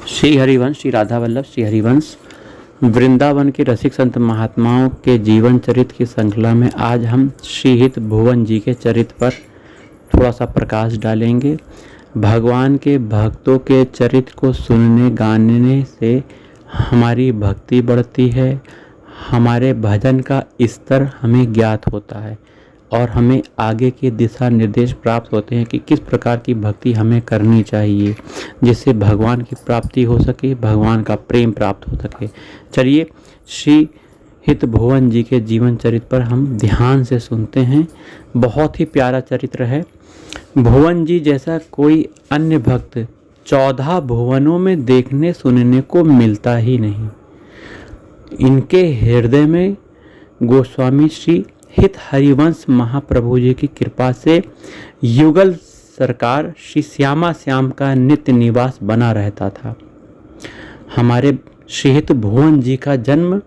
श्री हरिवंश, श्री राधा वल्लभ, श्री हरिवंश वृंदावन के रसिक संत महात्माओं के जीवन चरित्र की श्रृंखला में आज हम श्री हित भुवन जी के चरित्र पर थोड़ा सा प्रकाश डालेंगे। भगवान के भक्तों के चरित्र को सुनने गाने से हमारी भक्ति बढ़ती है, हमारे भजन का स्तर हमें ज्ञात होता है और हमें आगे के दिशा निर्देश प्राप्त होते हैं कि किस प्रकार की भक्ति हमें करनी चाहिए जिससे भगवान की प्राप्ति हो सके, भगवान का प्रेम प्राप्त हो सके। चलिए श्री हित भुवन जी के जीवन चरित्र पर हम ध्यान से सुनते हैं। बहुत ही प्यारा चरित्र है। भुवन जी जैसा कोई अन्य भक्त 14 भुवनों में देखने सुनने को मिलता ही नहीं। इनके हृदय में गोस्वामी श्री हित हरिवंश महाप्रभु जी की कृपा से युगल सरकार श्री श्यामा श्याम का नित्य निवास बना रहता था। हमारे श्री हित भुवन जी का जन्म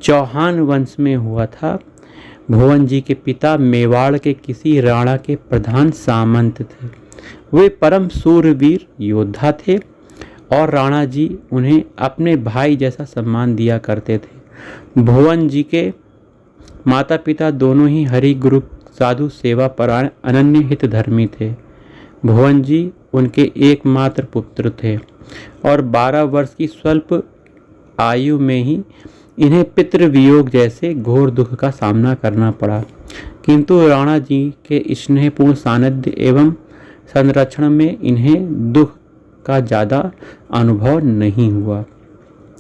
चौहान वंश में हुआ था। भुवन जी के पिता मेवाड़ के किसी राणा के प्रधान सामंत थे। वे परम सूरवीर योद्धा थे और राणा जी उन्हें अपने भाई जैसा सम्मान दिया करते थे। भुवन जी के माता पिता दोनों ही हरि गुरु साधु सेवा परायण अनन्य हित धर्मी थे। भुवन जी उनके एकमात्र पुत्र थे और 12 वर्ष की स्वल्प आयु में ही इन्हें पितृवियोग जैसे घोर दुख का सामना करना पड़ा। किंतु राणा जी के स्नेहपूर्ण सानिध्य एवं संरक्षण में इन्हें दुख का ज़्यादा अनुभव नहीं हुआ।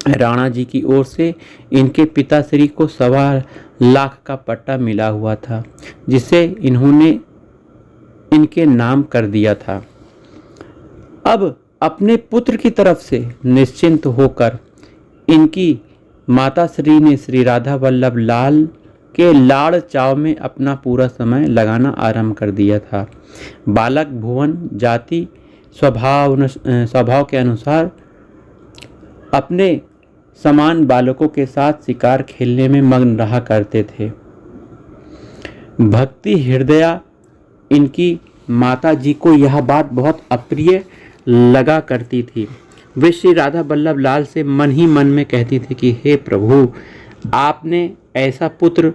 राणा जी की ओर से इनके पिताश्री को 1.25 लाख का पट्टा मिला हुआ था जिसे इन्होंने इनके नाम कर दिया था। अब अपने पुत्र की तरफ से निश्चिंत होकर इनकी माताश्री ने श्री राधा वल्लभ लाल के लाड़ चाव में अपना पूरा समय लगाना आरंभ कर दिया था। बालक भुवन जाति स्वभाव के अनुसार अपने समान बालकों के साथ शिकार खेलने में मग्न रहा करते थे। भक्ति हृदया इनकी माता जी को यह बात बहुत अप्रिय लगा करती थी। वे श्री राधा वल्लभ लाल से मन ही मन में कहती थी कि हे प्रभु, आपने ऐसा पुत्र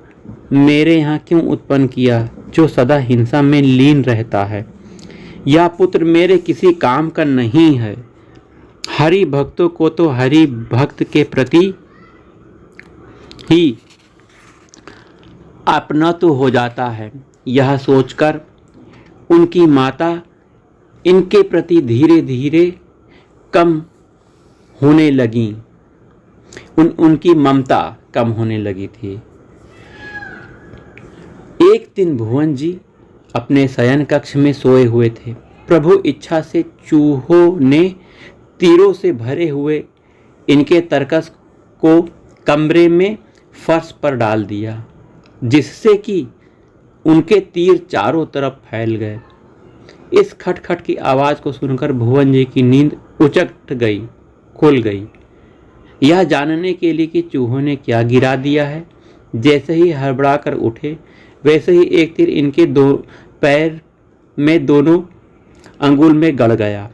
मेरे यहाँ क्यों उत्पन्न किया जो सदा हिंसा में लीन रहता है। यह पुत्र मेरे किसी काम का नहीं है। हरि भक्तों को तो हरि भक्त के प्रति ही अपना तो हो जाता है। यह सोचकर उनकी माता इनके प्रति धीरे धीरे कम होने लगी। उनकी ममता कम होने लगी थी। एक दिन भुवन जी अपने शयन कक्ष में सोए हुए थे। प्रभु इच्छा से चूहों ने तीरों से भरे हुए इनके तरकस को कमरे में फर्श पर डाल दिया जिससे कि उनके तीर चारों तरफ फैल गए। इस खटखट की आवाज़ को सुनकर भुवन जी की नींद उचट गई, खुल गई। यह जानने के लिए कि चूहों ने क्या गिरा दिया है। जैसे ही हड़बड़ा कर उठे वैसे ही एक तीर इनके दो पैर में दोनों अंगुल में गड़ गया।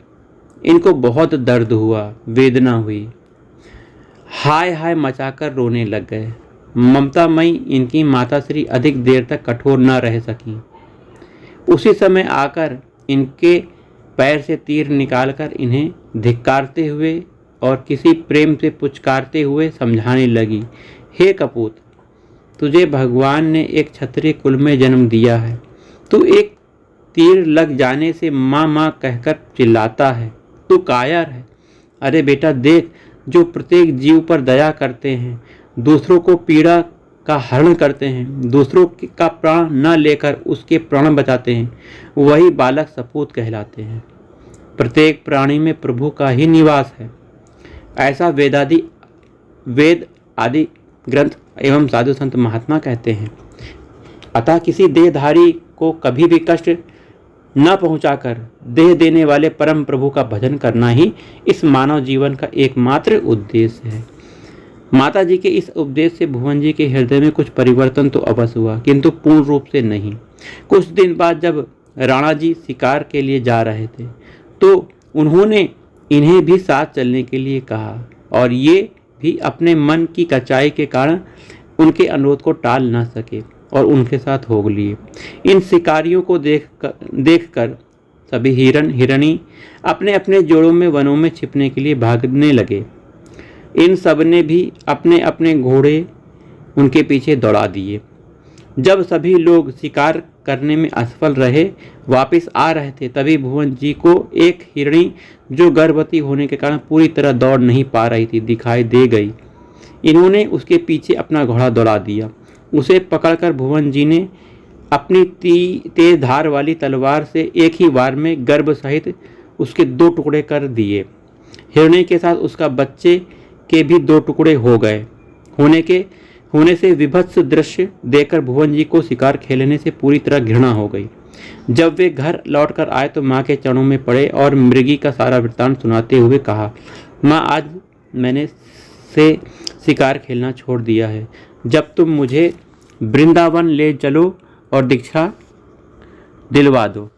इनको बहुत दर्द हुआ, वेदना हुई, हाय हाय मचाकर रोने लग गए। ममतामयी इनकी माताश्री अधिक देर तक कठोर न रह सकी। उसी समय आकर इनके पैर से तीर निकालकर इन्हें धिक्कारते हुए और किसी प्रेम से पुचकारते हुए समझाने लगी, हे कपूत, तुझे भगवान ने एक क्षत्रिय कुल में जन्म दिया है। तू एक तीर लग जाने से माँ माँ कहकर चिल्लाता है। तू कायर है। अरे बेटा देख, जो प्रत्येक जीव पर दया करते हैं, दूसरों को पीड़ा का हरण करते हैं, दूसरों का प्राण न लेकर उसके प्राण बचाते हैं, वही बालक सपूत कहलाते हैं। प्रत्येक प्राणी में प्रभु का ही निवास है। ऐसा वेद आदि ग्रंथ एवं साधु संत महात्मा कहते हैं। अतः किसी देहधारी को कभी भी कष्ट न पहुंचाकर देह देने वाले परम प्रभु का भजन करना ही इस मानव जीवन का एकमात्र उद्देश्य है। माता जी के इस उपदेश से भुवन जी के हृदय में कुछ परिवर्तन तो अवश्य हुआ, किंतु पूर्ण रूप से नहीं। कुछ दिन बाद जब राणा जी शिकार के लिए जा रहे थे तो उन्होंने इन्हें भी साथ चलने के लिए कहा और ये भी अपने मन की कचाई के कारण उनके अनुरोध को टाल न सके और उनके साथ हो लिए। इन शिकारियों को देखकर सभी हिरन हिरनी अपने अपने जोड़ों में वनों में छिपने के लिए भागने लगे। इन सब ने भी अपने अपने घोड़े उनके पीछे दौड़ा दिए। जब सभी लोग शिकार करने में असफल रहे वापस आ रहे थे, तभी भुवन जी को एक हिरणी जो गर्भवती होने के कारण पूरी तरह दौड़ नहीं पा रही थी दिखाई दे गई। इन्होंने उसके पीछे अपना घोड़ा दौड़ा दिया। उसे पकड़कर भुवन जी ने अपनी तेज धार वाली तलवार से एक ही बार में गर्भ सहित उसके 2 टुकड़े कर दिए। हिरणी के साथ उसका बच्चे के भी 2 टुकड़े हो गए। होने से विभत्स दृश्य देखकर भुवन जी को शिकार खेलने से पूरी तरह घृणा हो गई। जब वे घर लौटकर आए तो माँ के चरणों में पड़े और मृगी का सारा वृत्तांत सुनाते हुए कहा, माँ, आज मैंने से शिकार खेलना छोड़ दिया है। जब तुम मुझे वृंदावन ले चलो और दीक्षा दिलवा दो।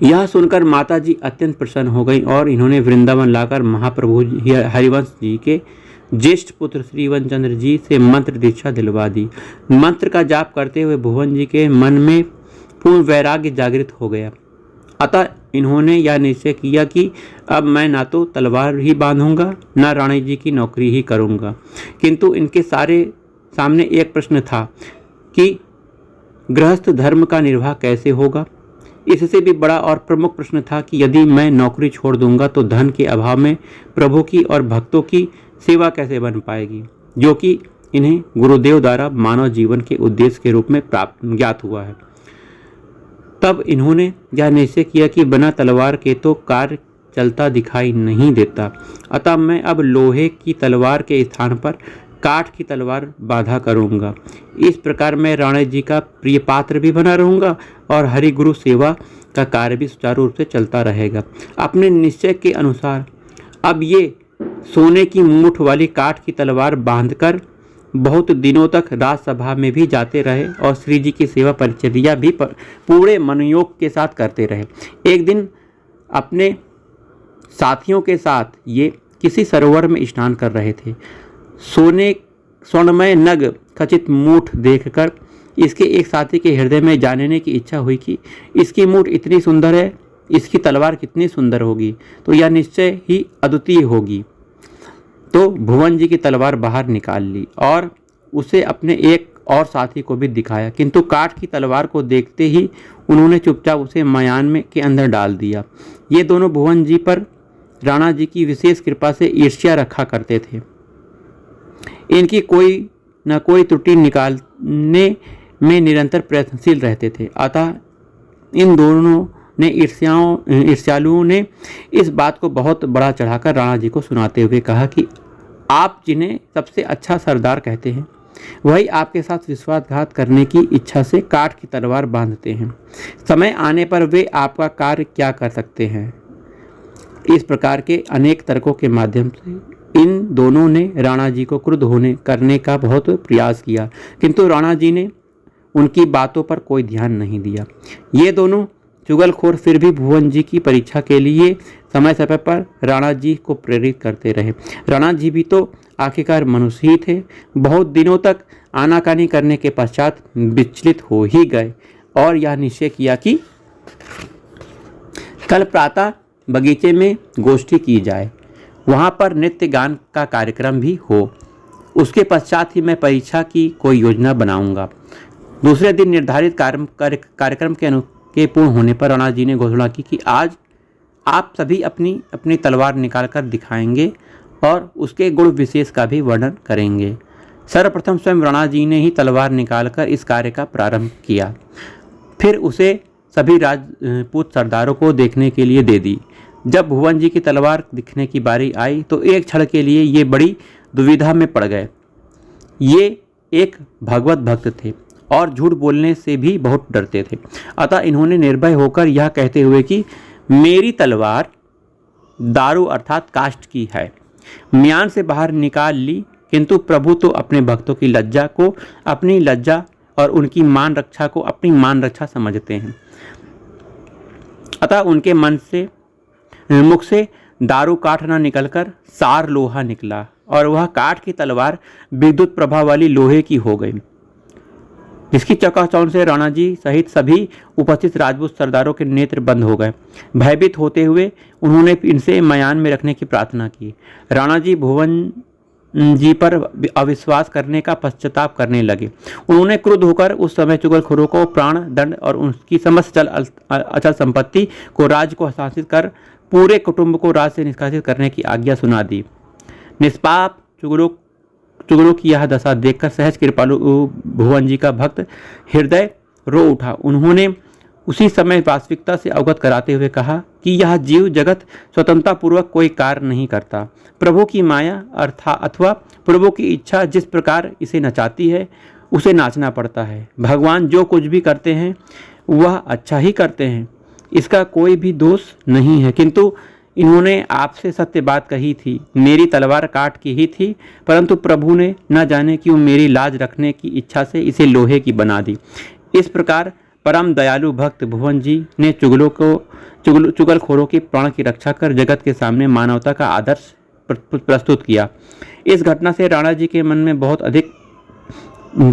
यह सुनकर माताजी अत्यंत प्रसन्न हो गई और इन्होंने वृंदावन लाकर महाप्रभु हरिवंश जी के ज्येष्ठ पुत्र श्रीवन चंद्र जी से मंत्र दीक्षा दिलवा दी। मंत्र का जाप करते हुए भुवन जी के मन में पूर्ण वैराग्य जागृत हो गया। अतः इन्होंने यह निश्चय किया कि अब मैं ना तो तलवार ही बांधूंगा न रानी जी की नौकरी ही करूंगा। किंतु इनके सामने एक प्रश्न था कि गृहस्थ धर्म का निर्वाह कैसे होगा। इससे भी बड़ा और प्रमुख प्रश्न था कि यदि मैं नौकरी छोड़ दूंगा तो धन के अभाव में प्रभु की और भक्तों की सेवा कैसे बन पाएगी, जो कि इन्हें गुरुदेव द्वारा मानव जीवन के उद्देश्य के रूप में ज्ञात हुआ है। तब इन्होंने यह निश्चय किया कि बिना तलवार के तो कार्य चलता दिखाई नहीं देता, अतः मैं अब लोहे की तलवार के स्थान पर काठ की तलवार बांधा करूंगा। इस प्रकार मैं राणा जी का प्रिय पात्र भी बना रहूंगा और हरि गुरु सेवा का कार्य भी सुचारू रूप से चलता रहेगा। अपने निश्चय के अनुसार अब ये सोने की मूठ वाली काठ की तलवार बांधकर बहुत दिनों तक राजसभा में भी जाते रहे और श्री जी की सेवा परिचर्या भी पूरे मनोयोग के साथ करते रहे। एक दिन अपने साथियों के साथ ये किसी सरोवर में स्नान कर रहे थे। स्वर्णमय नग खचित मूठ देखकर इसके एक साथी के हृदय में जानने की इच्छा हुई कि इसकी मूठ इतनी सुंदर है, इसकी तलवार कितनी सुंदर होगी, तो यह निश्चय ही अद्वितीय होगी। तो भुवन जी की तलवार बाहर निकाल ली और उसे अपने एक और साथी को भी दिखाया, किंतु काठ की तलवार को देखते ही उन्होंने चुपचाप उसे मयान में के अंदर डाल दिया। ये दोनों भुवन जी पर राणा जी की विशेष कृपा से ईर्ष्या रखा करते थे। इनकी कोई न कोई त्रुटि निकालने में निरंतर प्रयत्नशील रहते थे। अतः इन दोनों ने ईर्ष्यालुओं ने इस बात को बहुत बड़ा चढ़ाकर राणा जी को सुनाते हुए कहा कि आप जिन्हें सबसे अच्छा सरदार कहते हैं, वही आपके साथ विश्वासघात करने की इच्छा से काठ की तलवार बांधते हैं। समय आने पर वे आपका कार्य क्या कर सकते हैं। इस प्रकार के अनेक तर्कों के माध्यम से इन दोनों ने राणा जी को क्रुद्ध करने का बहुत प्रयास किया, किंतु राणा जी ने उनकी बातों पर कोई ध्यान नहीं दिया। ये दोनों चुगलखोर फिर भी भुवन जी की परीक्षा के लिए समय समय पर राणा जी को प्रेरित करते रहे। राणा जी भी तो आखिरकार मनुष्य ही थे। बहुत दिनों तक आनाकानी करने के पश्चात विचलित हो ही गए और यह निश्चय किया कि कल प्रातः बगीचे में गोष्ठी की जाए, वहाँ पर नृत्य गान का कार्यक्रम भी हो। उसके पश्चात ही मैं परीक्षा की कोई योजना बनाऊंगा। दूसरे दिन निर्धारित कार्यक्रम के पूर्ण होने पर राणा जी ने घोषणा की कि आज आप सभी अपनी अपनी तलवार निकालकर दिखाएंगे और उसके गुण विशेष का भी वर्णन करेंगे। सर्वप्रथम स्वयं राणा जी ने ही तलवार निकालकर इस कार्य का प्रारंभ किया, फिर उसे सभी राजपूत सरदारों को देखने के लिए दे दी। जब भुवन जी की तलवार दिखने की बारी आई तो एक क्षण के लिए ये बड़ी दुविधा में पड़ गए। ये एक भगवत भक्त थे और झूठ बोलने से भी बहुत डरते थे। अतः इन्होंने निर्भय होकर यह कहते हुए कि मेरी तलवार दारू अर्थात काष्ठ की है, म्यान से बाहर निकाल ली, किंतु प्रभु तो अपने भक्तों की लज्जा को अपनी लज्जा और उनकी मान रक्षा को अपनी मान रक्षा समझते हैं। अतः उनके मुख से दारू काठ न निकलकर सार लोहा निकला और वह काठ की तलवार विद्युत प्रभा वाली लोहे की हो गई, जिसकी चकाचौंध से राणा जी सहित सभी उपस्थित राजपूत सरदारों के नेत्र बंद हो गए। भयभीत होते हुए उन्होंने इनसे मयान में रखने की प्रार्थना की। राणा जी भुवन जी पर अविश्वास करने का पश्चाताप करने लगे। उन्होंने क्रुद्ध होकर उस समय चुगलखोरों को प्राण दंड और उनकी समस्त अचल संपत्ति को राज को हस्तांतरित कर पूरे कुटुंब को राज से निष्कासित करने की आज्ञा सुना दी। निष्पाप चुगलों की यह दशा देखकर सहज कृपालु भुवन जी का भक्त हृदय रो उठा। उन्होंने उसी समय वास्तविकता से अवगत कराते हुए कहा कि यह जीव जगत स्वतंत्रता पूर्वक कोई कार्य नहीं करता। प्रभु की माया अथवा प्रभु की इच्छा जिस प्रकार इसे नचाती है उसे नाचना पड़ता है। भगवान जो कुछ भी करते हैं वह अच्छा ही करते हैं, इसका कोई भी दोष नहीं है। किंतु इन्होंने आपसे सत्य बात कही थी, मेरी तलवार काट की ही थी, परंतु प्रभु ने न जाने क्यों मेरी लाज रखने की इच्छा से इसे लोहे की बना दी। इस प्रकार परम दयालु भक्त भुवन जी ने चुगलखोरों की प्राण की रक्षा कर जगत के सामने मानवता का आदर्श प्रस्तुत किया। इस घटना से राणा जी के मन में बहुत अधिक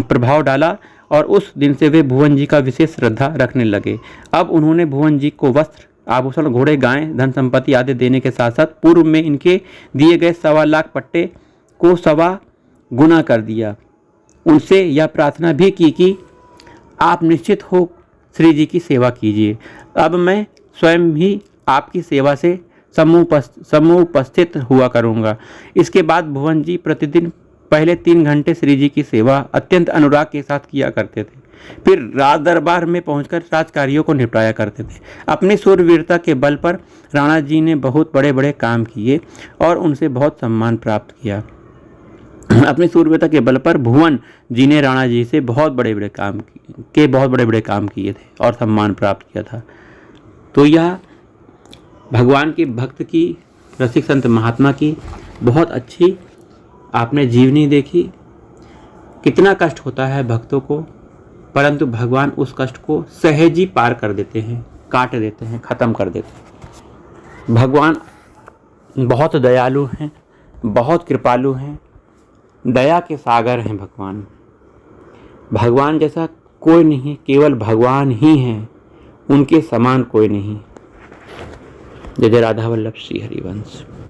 प्रभाव डाला और उस दिन से वे भुवन जी का विशेष श्रद्धा रखने लगे। अब उन्होंने भुवन जी को वस्त्र, आभूषण, घोड़े, गाय, धन संपत्ति आदि देने के साथ साथ पूर्व में इनके दिए गए 1.25 लाख पट्टे को 1.25 गुना कर दिया। उनसे यह प्रार्थना भी की कि आप निश्चित हो श्री जी की सेवा कीजिए। अब मैं स्वयं ही आपकी सेवा से समूह उपस्थित हुआ करूँगा। इसके बाद भुवन जी प्रतिदिन पहले 3 घंटे श्री जी की सेवा अत्यंत अनुराग के साथ किया करते थे। फिर राज दरबार में पहुंचकर राजकार्यों को निपटाया करते थे। अपनी शूरवीरता के बल पर राणा जी ने बहुत बड़े बड़े काम किए और उनसे बहुत सम्मान प्राप्त किया। अपनी शूरवीरता के बल पर भुवन जी ने राणा जी से बहुत बड़े बड़े काम किए थे और सम्मान प्राप्त किया था। तो यह भगवान के भक्त की, रसिक संत महात्मा की बहुत अच्छी आपने जीवनी देखी। कितना कष्ट होता है भक्तों को, परंतु भगवान उस कष्ट को सहज ही पार कर देते हैं, काट देते हैं, खत्म कर देते हैं। भगवान बहुत दयालु हैं, बहुत कृपालु हैं, दया के सागर हैं भगवान। भगवान जैसा कोई नहीं, केवल भगवान ही हैं, उनके समान कोई नहीं। जय जय राधा वल्लभ श्री हरिवंश।